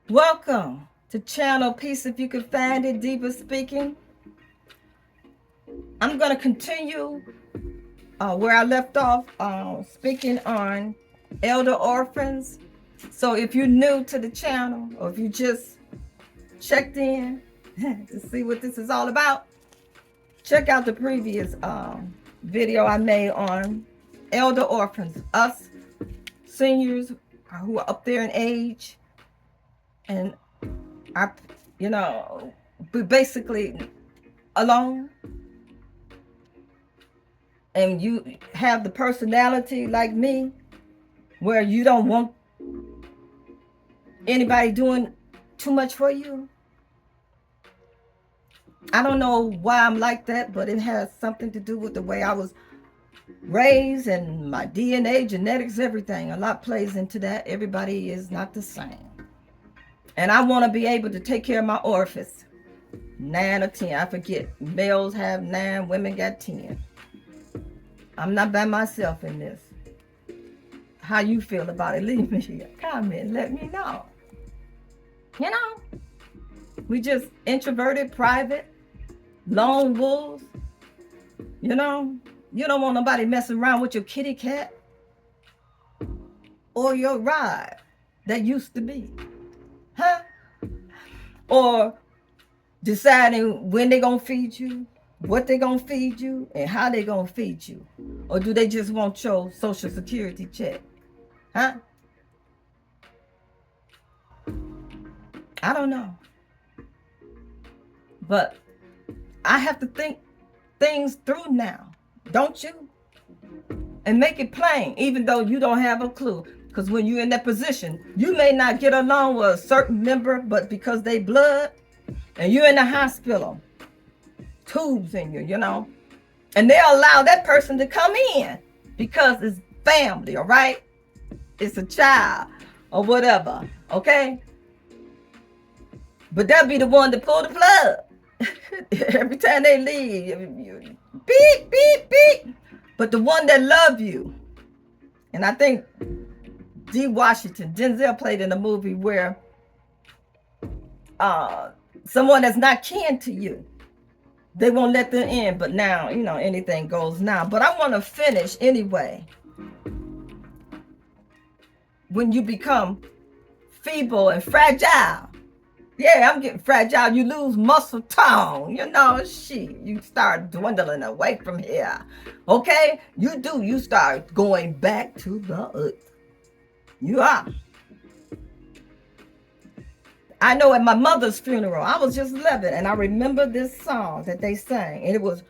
Welcome to channel Peace If You Can Find It, Diva speaking. I'm going to continue where I left off, speaking on elder orphans. So if you're new to the channel, or if you just checked in to see what this is all about, check out the previous video I made on elder orphans, us seniors who are up there in age, and I, we basically alone, and you have the personality like me, where you don't want anybody doing too much for you. I don't know why I'm like that, but it has something to do with the way I was raised and my DNA, genetics, everything. A lot plays into that. Everybody is not the same. And I want to be able to take care of my orphans. 9 or 10, I forget. Males have 9, women got 10. I'm not by myself in this. How you feel about it? Leave me a comment. Let me know. We just introverted, private, lone wolves. You don't want nobody messing around with your kitty cat or your ride that used to be. Huh? Or deciding when they're going to feed you, what they're going to feed you, and how they're going to feed you. Or do they just want your social security check? Huh? I don't know. But I have to think things through now, don't you? And make it plain, even though you don't have a clue. Because when you're in that position, you may not get along with a certain member, but because they blood, and you're in the hospital, tubes in you, and they allow that person to come in because it's family, all right? It's a child or whatever, okay? But they'll be the one to pull the plug. Every time they leave, beep, beep, beep. But the one that love you, and I think Denzel played in a movie where someone that's not kin to you, they won't let them in. But now, anything goes now. But I want to finish anyway. When you become feeble and fragile, yeah, I'm getting fragile. You lose muscle tone. You start dwindling away from here. Okay? You do. You start going back to the earth. You are. I know at my mother's funeral, I was just 11, and I remember this song that they sang. And it was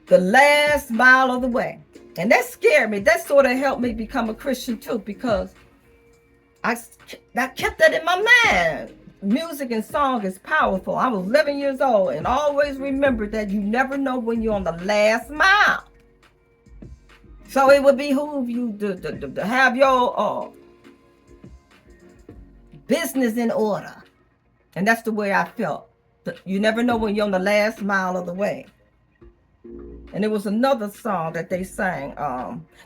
The Last Mile of the Way. And that scared me. That sort of helped me become a Christian too, because I kept that in my mind. Music and song is powerful. I was 11 years old and always remember that you never know when you're on the last mile. So it would behoove you to have your business in order. And that's the way I felt. You never know when you're on the last mile of the way. And there was another song that they sang.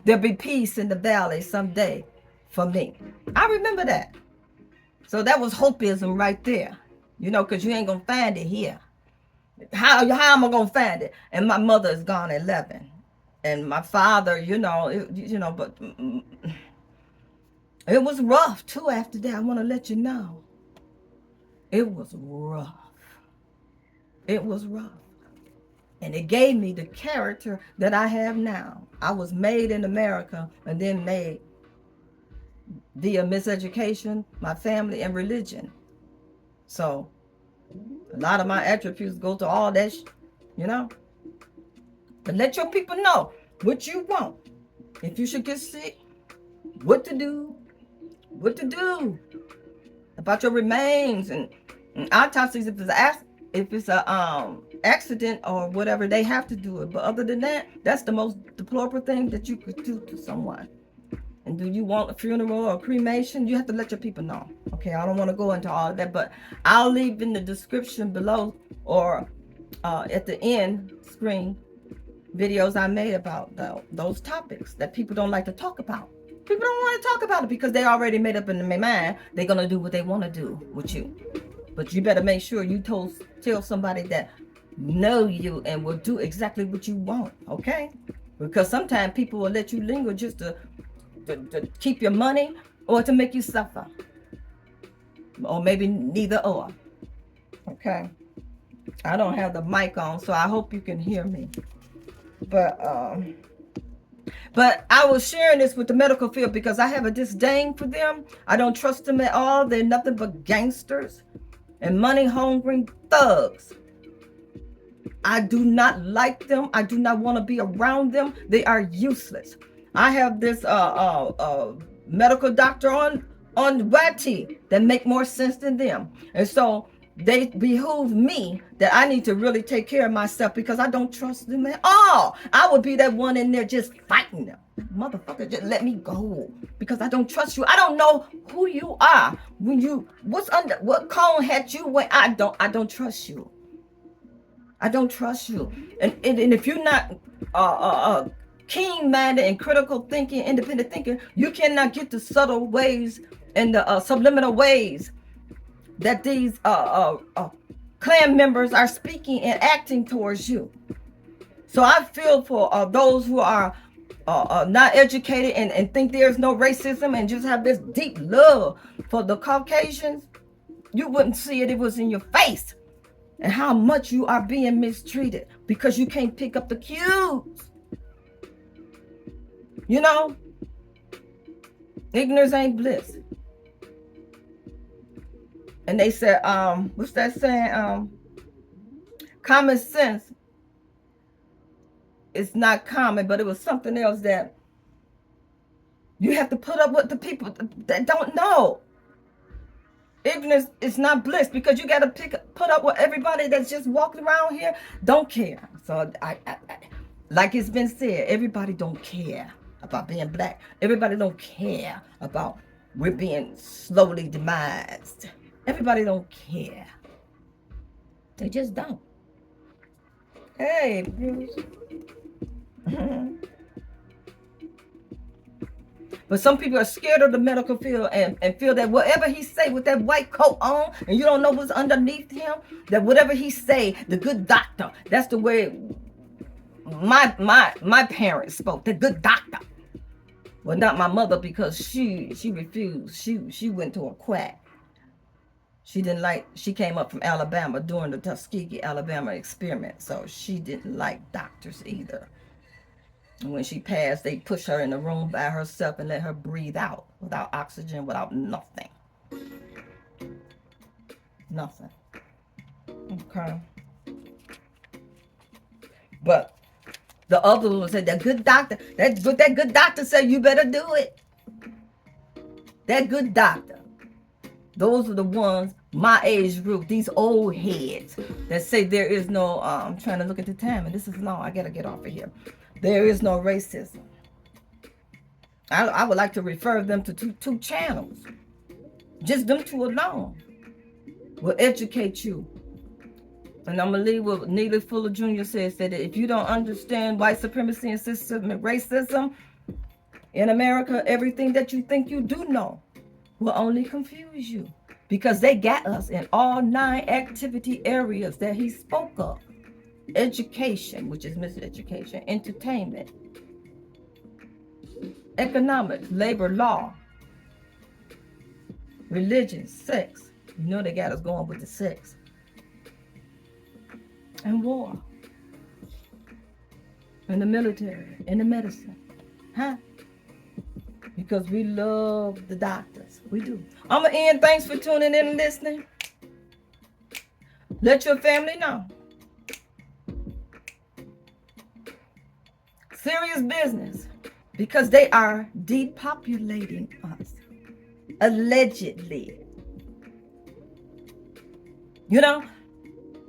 There'll be peace in the valley someday for me. I remember that. So that was hopeism right there. Because you ain't going to find it here. How am I going to find it? And my mother is gone at 11. And my father, but it was rough too after that. I want to let you know. It was rough. It was rough. And it gave me the character that I have now. I was made in America and then made via miseducation, my family, and religion. So a lot of my attributes go to all that, But let your people know what you want. If you should get sick, what to do about your remains and autopsies. If it's a accident or whatever, they have to do it. But other than that, that's the most deplorable thing that you could do to someone. And do you want a funeral or cremation? You have to let your people know. Okay, I don't want to go into all of that, but I'll leave in the description below or at the end screen videos I made about those topics that people don't like to talk about. People don't want to talk about it because they already made up in their mind they're going to do what they want to do with you. But you better make sure you tell somebody that know you and will do exactly what you want, okay? Because sometimes people will let you linger just to keep your money or to make you suffer. Or maybe neither or. Okay. I don't have the mic on, so I hope you can hear me. But I was sharing this with the medical field because I have a disdain for them. I don't trust them at all. They're nothing but gangsters and money-hungry thugs. I do not like them. I do not want to be around them. They are useless. I have this medical doctor on YT that make more sense than them. And so they behoove me that I need to really take care of myself because I don't trust them at all. I would be that one in there just fighting them. Motherfucker, just let me go because I don't trust you. I don't know who you are. What cone hat you wear. I don't trust you. I don't trust you. And if you're not keen-minded and critical thinking, independent thinking, you cannot get the subtle ways and the subliminal ways that these clan members are speaking and acting towards you. So I feel for those who are not educated and think there's no racism and just have this deep love for the Caucasians. You wouldn't see it. It was in your face. And how much you are being mistreated because you can't pick up the cues. You know, ignorance ain't bliss. And they said, what's that saying? Common sense is not common, but it was something else that you have to put up with the people that don't know. Ignorance is not bliss because you got to put up with everybody that's just walking around here don't care. So I like it's been said, everybody don't care about being black. Everybody don't care about we're being slowly demised. Everybody don't care. They just don't. Hey, Bruce. But some people are scared of the medical field and feel that whatever he say with that white coat on and you don't know what's underneath him, that whatever he say, the good doctor, that's the way my parents spoke, the good doctor. Well, not my mother because she refused. She went to a quack. She came up from Alabama during the Tuskegee, Alabama experiment. So she didn't like doctors either. And when she passed, they pushed her in the room by herself and let her breathe out without oxygen, without nothing. Nothing. Okay. But the other one said, that good doctor, that good doctor said, you better do it. That good doctor. Those are the ones, my age group, these old heads that say there is no, I'm trying to look at the time and this is long. I got to get off of here. There is no racism. I would like to refer them to two channels. Just them two alone will educate you. And I'm going to leave with Neely Fuller Jr. says that if you don't understand white supremacy and systemic racism in America, everything that you think you do know will only confuse you. Because they got us in all 9 activity areas that he spoke of. Education, which is miseducation, entertainment, economics, labor law, religion, sex. You know they got us going with the sex. And war. And the military, and the medicine. Huh? Because we love the doctors. We do. I'm going to end. Thanks for tuning in and listening. Let your family know. Serious business, because they are depopulating us, allegedly. You know,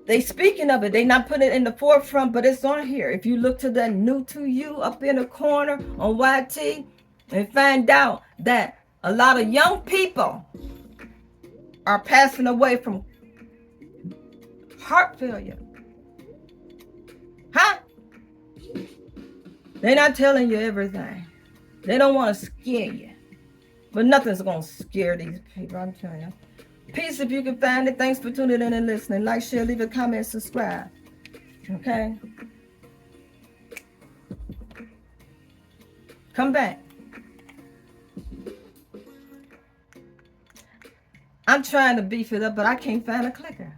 they speaking of it, they not putting it in the forefront, but it's on here. If you look to that new to you up in the corner on YT and find out that a lot of young people are passing away from heart failure. Huh? They're not telling you everything. They don't want to scare you. But nothing's going to scare these people, I'm telling you. Peace if you can find it. Thanks for tuning in and listening. Like, share, leave a comment, subscribe. Okay? Come back. I'm trying to beef it up, but I can't find a clicker.